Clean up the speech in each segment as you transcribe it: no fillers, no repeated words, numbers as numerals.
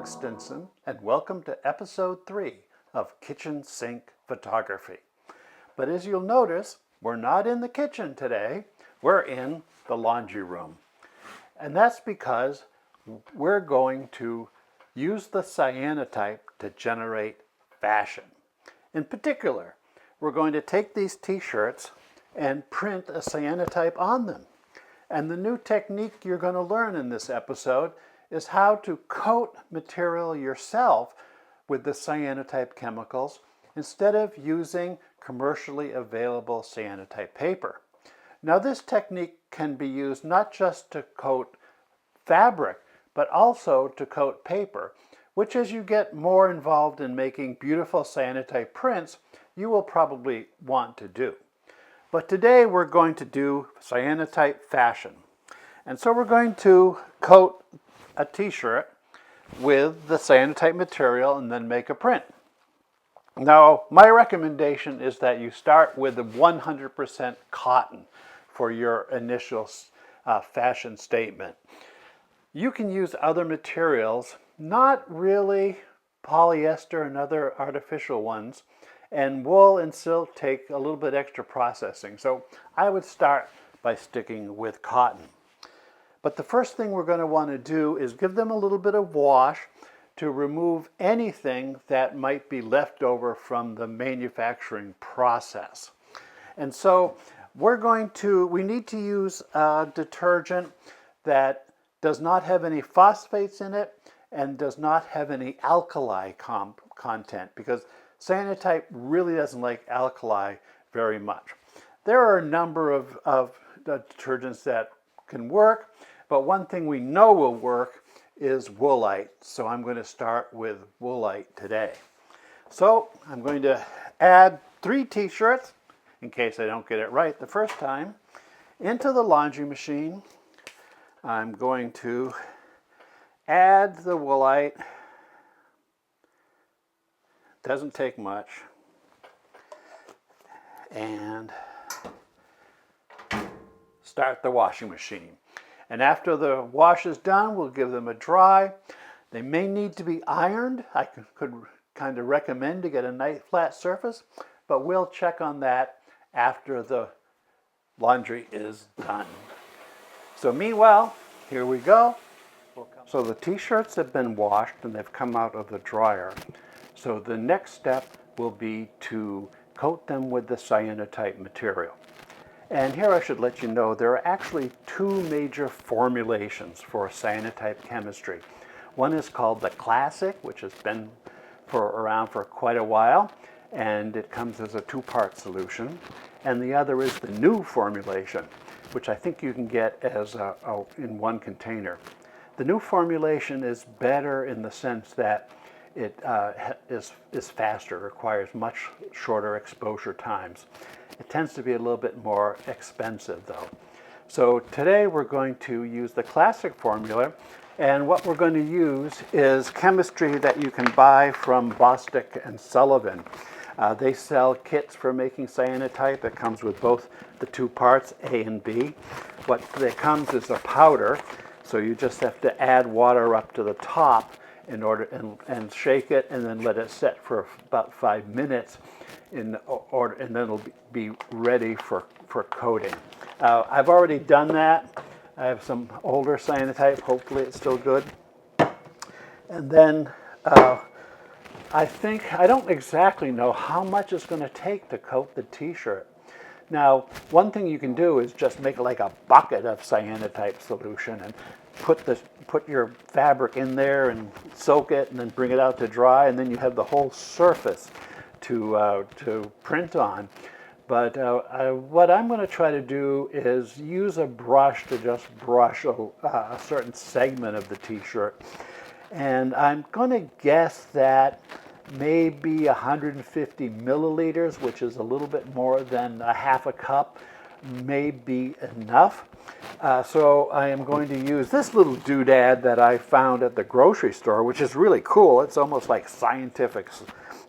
Doug Stinson, and welcome to episode 3 of Kitchen Sink Photography. But as you'll notice, we're not in the kitchen today, we're in the laundry room. And that's because we're going to use the cyanotype to generate fashion. In particular, we're going to take these t-shirts and print a cyanotype on them. And the new technique you're going to learn in this episode is how to coat material yourself with the cyanotype chemicals instead of using commercially available cyanotype paper. Now this technique can be used not just to coat fabric, but also to coat paper, which as you get more involved in making beautiful cyanotype prints, you will probably want to do. But today we're going to do cyanotype fashion. And so we're going to coat a t-shirt with the cyanotype material and then make a print. Now, my recommendation is that you start with the 100% cotton for your initial fashion statement. You can use other materials, not really polyester and other artificial ones, and wool and silk take a little bit extra processing. So I would start by sticking with cotton. But the first thing we're going to want to do is give them a little bit of wash to remove anything that might be left over from the manufacturing process. And so we need to use a detergent that does not have any phosphates in it and does not have any alkali content, because cyanotype really doesn't like alkali very much. There are a number of detergents that can work, but one thing we know will work is woolite. So I'm going to start with woolite today. So I'm going to add 3 t-shirts, in case I don't get it right the first time, into the laundry machine. I'm going to add the woolite. Doesn't take much. And start the washing machine. And after the wash is done, we'll give them a dry. They may need to be ironed. I could kind of recommend to get a nice flat surface, but we'll check on that after the laundry is done. So meanwhile, here we go. So the t-shirts have been washed and they've come out of the dryer. So the next step will be to coat them with the cyanotype material. And here I should let you know there are actually 2 major formulations for cyanotype chemistry. One is called the classic, which has been around for quite a while, and it comes as a 2-part solution. And the other is the new formulation, which I think you can get as in one container. The new formulation is better in the sense that it is faster, requires much shorter exposure times. It tends to be a little bit more expensive though. So today we're going to use the classic formula, and what we're going to use is chemistry that you can buy from Bostic and Sullivan. They sell kits for making cyanotype. It comes with both the 2 parts, A and B. What comes is a powder, so you just have to add water up to the top in order and shake it and then let it set for about 5 minutes and then it'll be ready for coating. I've already done that. I have some older cyanotype, hopefully it's still good. And then I don't exactly know how much it's going to take to coat the t-shirt. Now, one thing you can do is just make like a bucket of cyanotype solution and put your fabric in there and soak it and then bring it out to dry, and then you have the whole surface to print on. But what I'm going to try to do is use a brush to just brush a certain segment of the t-shirt. And I'm going to guess that maybe 150 milliliters, which is a little bit more than a half a cup, may be enough. So I am going to use this little doodad that I found at the grocery store, which is really cool. It's almost like scientific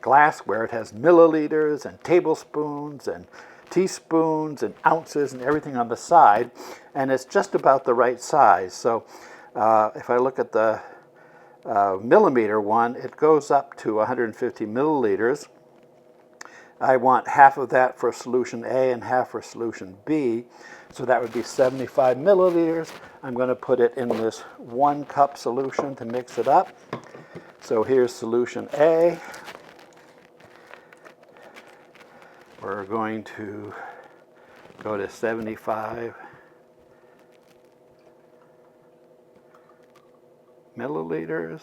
glassware. It has milliliters and tablespoons and teaspoons and ounces and everything on the side, and it's just about the right size. So if I look at the millimeter one, it goes up to 150 milliliters. I want half of that for solution A and half for solution B, so that would be 75 milliliters. I'm going to put it in this 1 cup solution to mix it up. So here's solution A. We're going to go to 75 milliliters.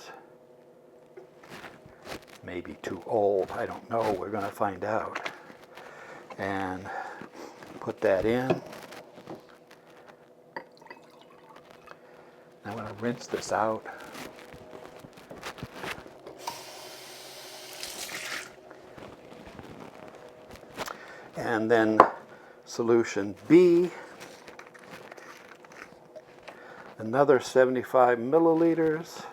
Maybe too old, I don't know, we're going to find out. And put that in. I'm going to rinse this out. And then solution B, another 75 milliliters.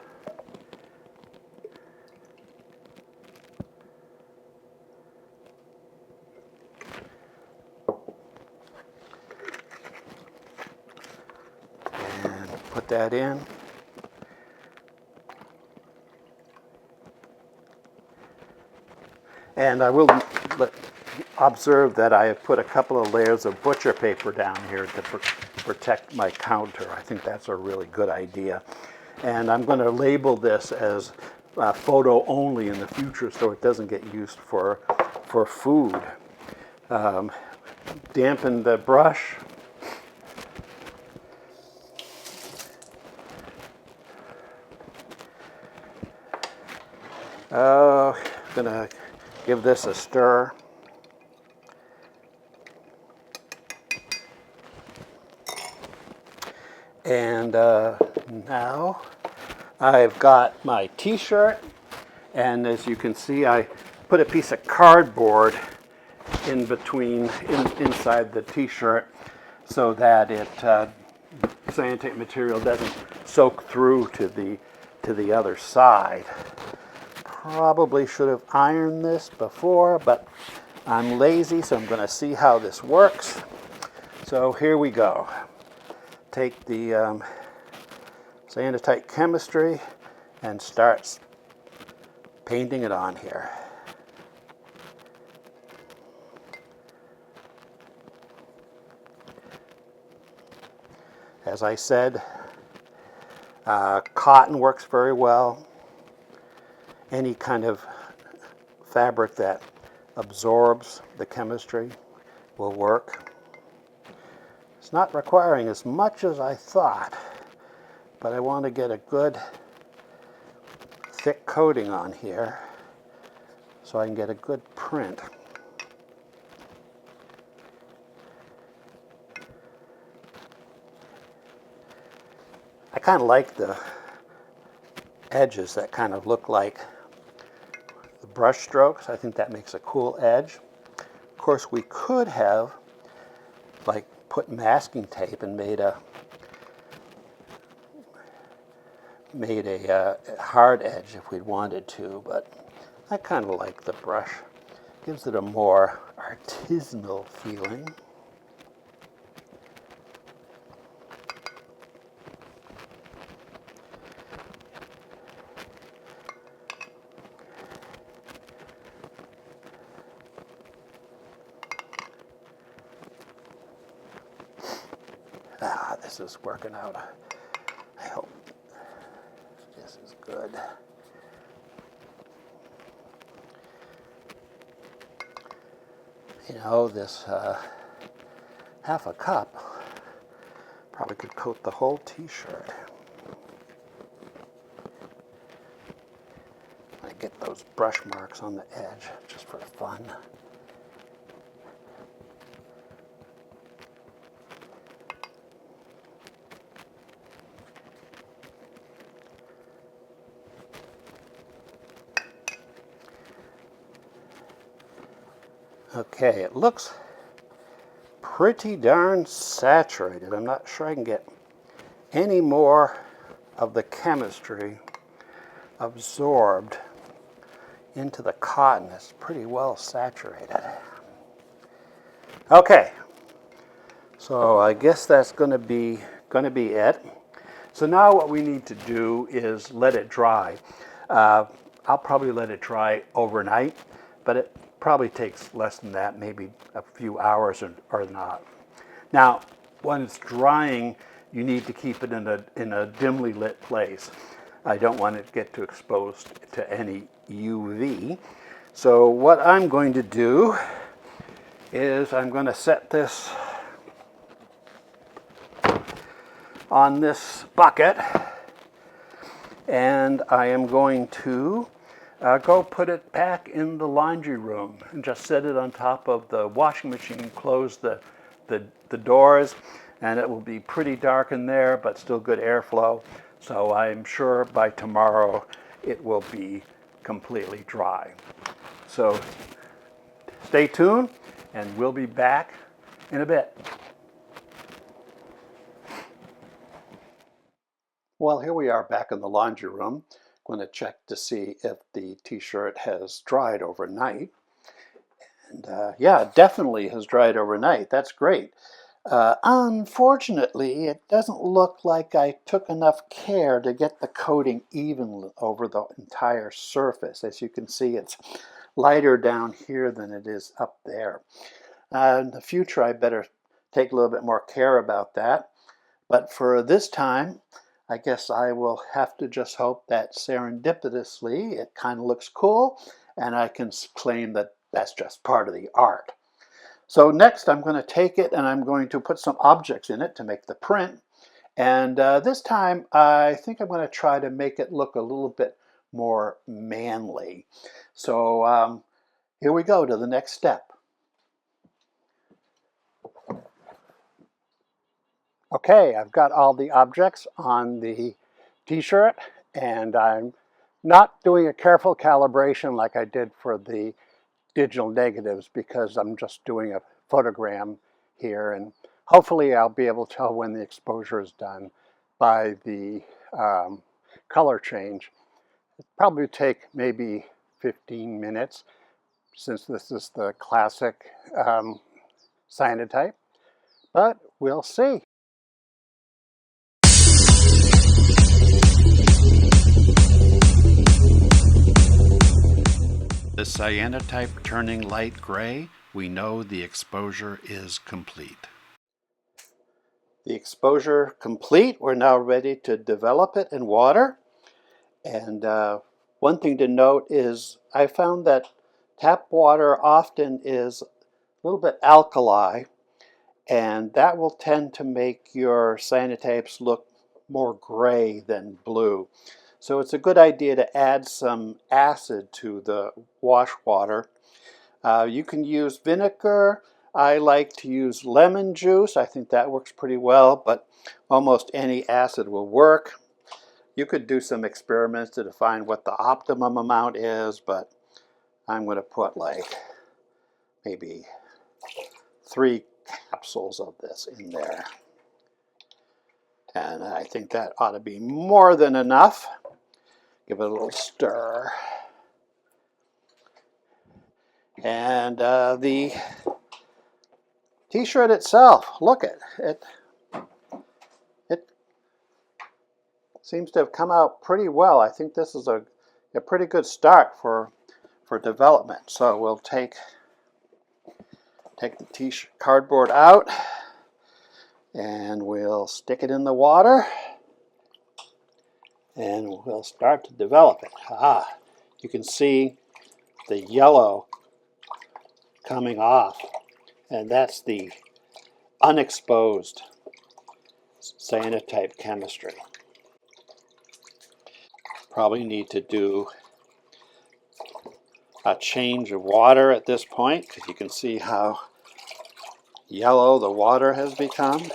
And put that in. And I will observe that I have put a couple of layers of butcher paper down here to protect my counter. I think that's a really good idea. And I'm going to label this as photo only in the future so it doesn't get used for food. Dampen the brush. I'm going to give this a stir. And now I've got my t-shirt, and as you can see, I put a piece of cardboard in between, inside the t-shirt, so that Cyanotype material doesn't soak through to the other side. Probably should have ironed this before, but I'm lazy, so I'm going to see how this works. So here we go. Take the Cyanotype chemistry and start painting it on here. As I said, cotton works very well. Any kind of fabric that absorbs the chemistry will work. It's not requiring as much as I thought, but I want to get a good thick coating on here so I can get a good print. I kind of like the edges that kind of look like the brush strokes. I think that makes a cool edge. Of course, we could have put masking tape and made a hard edge if we'd wanted to, but I kind of like the brush. Gives it a more artisanal feeling. This is working out. I hope this is good. You know, this half a cup probably could coat the whole t-shirt. I get those brush marks on the edge just for fun. Okay, it looks pretty darn saturated. I'm not sure I can get any more of the chemistry absorbed into the cotton. It's pretty well saturated. Okay, so I guess that's going to be it. So now what we need to do is let it dry. I'll probably let it dry overnight, but it probably takes less than that, maybe a few hours or not. Now, when it's drying, you need to keep it in a dimly lit place. I don't want it to get too exposed to any UV. So what I'm going to do is I'm going to set this on this bucket, and I am going to go put it back in the laundry room and just set it on top of the washing machine, close the doors, and it will be pretty dark in there, but still good airflow. So I'm sure by tomorrow it will be completely dry. So stay tuned, and we'll be back in a bit. Well, here we are back in the laundry room. I'm going to check to see if the t-shirt has dried overnight. And yeah, it definitely has dried overnight. That's great. Unfortunately, it doesn't look like I took enough care to get the coating even over the entire surface. As you can see, it's lighter down here than it is up there. In the future, I better take a little bit more care about that. But for this time, I guess I will have to just hope that serendipitously it kind of looks cool, and I can claim that that's just part of the art. So next I'm going to take it and I'm going to put some objects in it to make the print. And this time I think I'm going to try to make it look a little bit more manly. So here we go to the next step. Okay, I've got all the objects on the t-shirt, and I'm not doing a careful calibration like I did for the digital negatives because I'm just doing a photogram here, and hopefully I'll be able to tell when the exposure is done by the color change. It'll probably take maybe 15 minutes since this is the classic cyanotype, but we'll see. The cyanotype turning light gray, we know the exposure is complete. The exposure complete. We're now ready to develop it in water. And one thing to note is I found that tap water often is a little bit alkali, and that will tend to make your cyanotypes look more gray than blue. So it's a good idea to add some acid to the wash water. You can use vinegar. I like to use lemon juice. I think that works pretty well, but almost any acid will work. You could do some experiments to define what the optimum amount is, but I'm going to put like maybe 3 capsules of this in there. And I think that ought to be more than enough. Give it a little stir. And the t-shirt itself, look at it. It seems to have come out pretty well. I think this is a pretty good start for development. So we'll take the t-shirt cardboard out, and we'll stick it in the water, and we'll start to develop it. You can see the yellow coming off, and that's the unexposed cyanotype chemistry. Probably need to do a change of water at this point because you can see how yellow the water has become.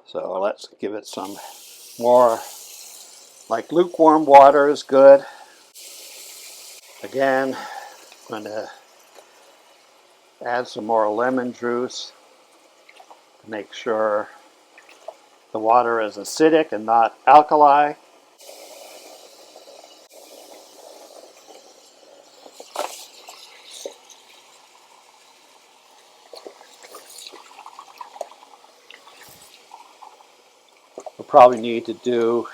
So let's give it some more, like lukewarm water is good. Again, I'm going to add some more lemon juice to make sure the water is acidic and not alkali. probably need to do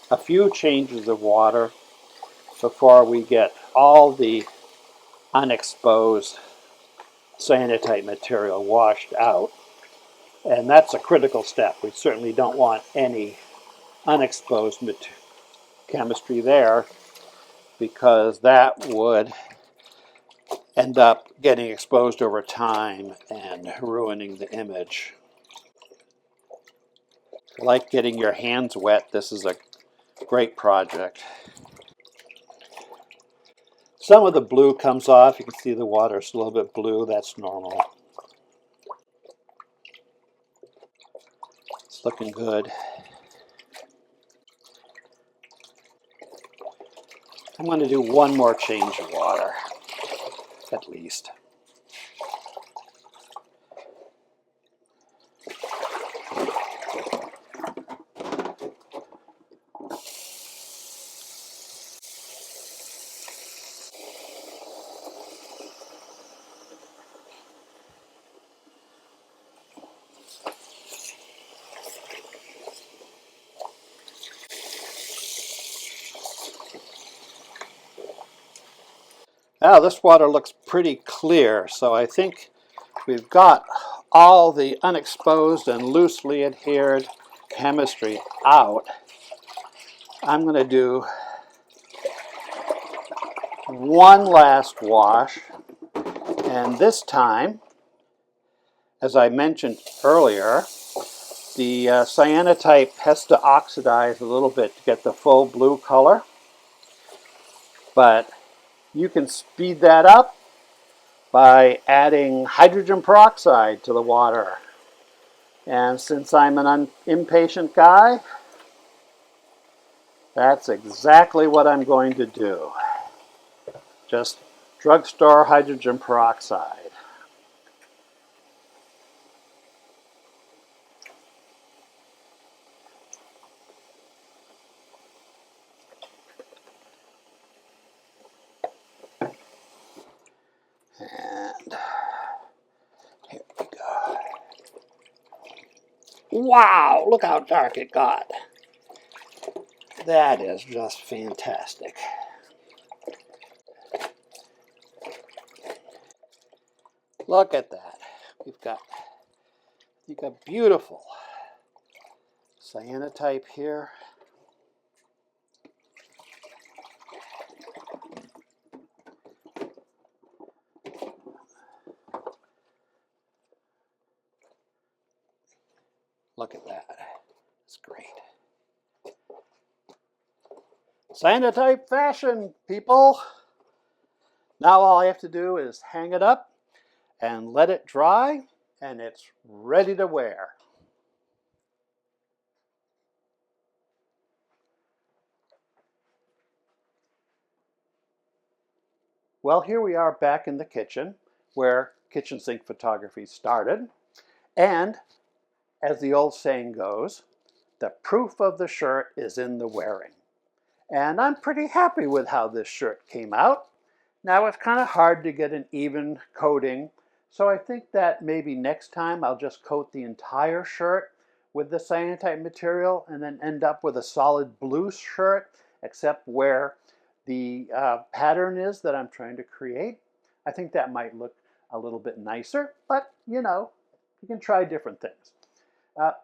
a few changes of water before we get all the unexposed cyanotype material washed out. And that's a critical step. We certainly don't want any unexposed chemistry there, because that would end up getting exposed over time and ruining the image. Like getting your hands wet, this is a great project. Some of the blue comes off. You can see the water is a little bit blue. That's normal. It's looking good. I'm going to do one more change of water, at least. Now this water looks pretty clear, so I think we've got all the unexposed and loosely adhered chemistry out. I'm going to do one last wash, and this time, as I mentioned earlier, the cyanotype has to oxidize a little bit to get the full blue color, but you can speed that up by adding hydrogen peroxide to the water. And since I'm an impatient guy, that's exactly what I'm going to do. Just drugstore hydrogen peroxide. And here we go. Wow, look how dark it got. That is just fantastic. Look at that. We've got beautiful cyanotype here. Look at that. It's great. Cyanotype fashion, people. Now all I have to do is hang it up and let it dry, and it's ready to wear. Well, here we are back in the kitchen where kitchen sink photography started. And as the old saying goes, the proof of the shirt is in the wearing. And I'm pretty happy with how this shirt came out. Now it's kind of hard to get an even coating, so I think that maybe next time I'll just coat the entire shirt with the cyanotype material and then end up with a solid blue shirt, except where the pattern is that I'm trying to create. I think that might look a little bit nicer, but you know, you can try different things.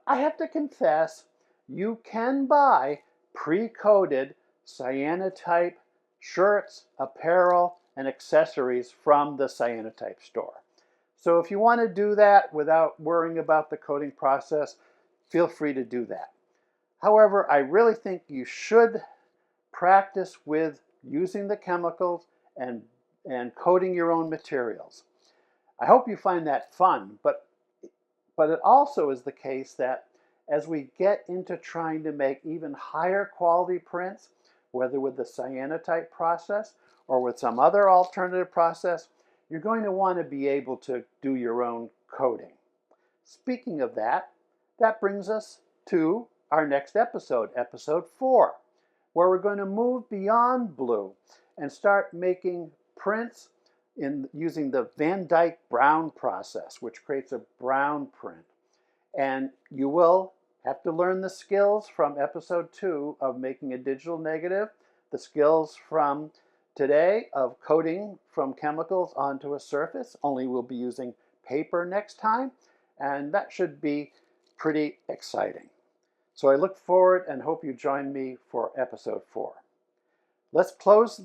I have to confess, you can buy pre-coated cyanotype shirts, apparel, and accessories from the Cyanotype store. So if you want to do that without worrying about the coating process, feel free to do that. However, I really think you should practice with using the chemicals and coating your own materials. I hope you find that fun, but it also is the case that as we get into trying to make even higher quality prints, whether with the cyanotype process or with some other alternative process, you're going to want to be able to do your own coating. Speaking of that, that brings us to our next episode, episode 4, where we're going to move beyond blue and start making prints using the Van Dyke brown process, which creates a brown print. And you will Have to learn the skills from episode 2 of making a digital negative, the skills from today of coating from chemicals onto a surface, only we'll be using paper next time, and that should be pretty exciting. So I look forward and hope you join me for episode 4. Let's close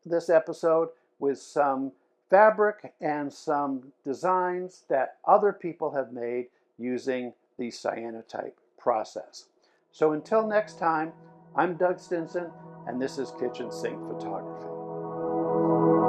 this episode with some fabric and some designs that other people have made using the cyanotype process. So until next time, I'm Doug Stinson, and this is Kitchen Sink Photography.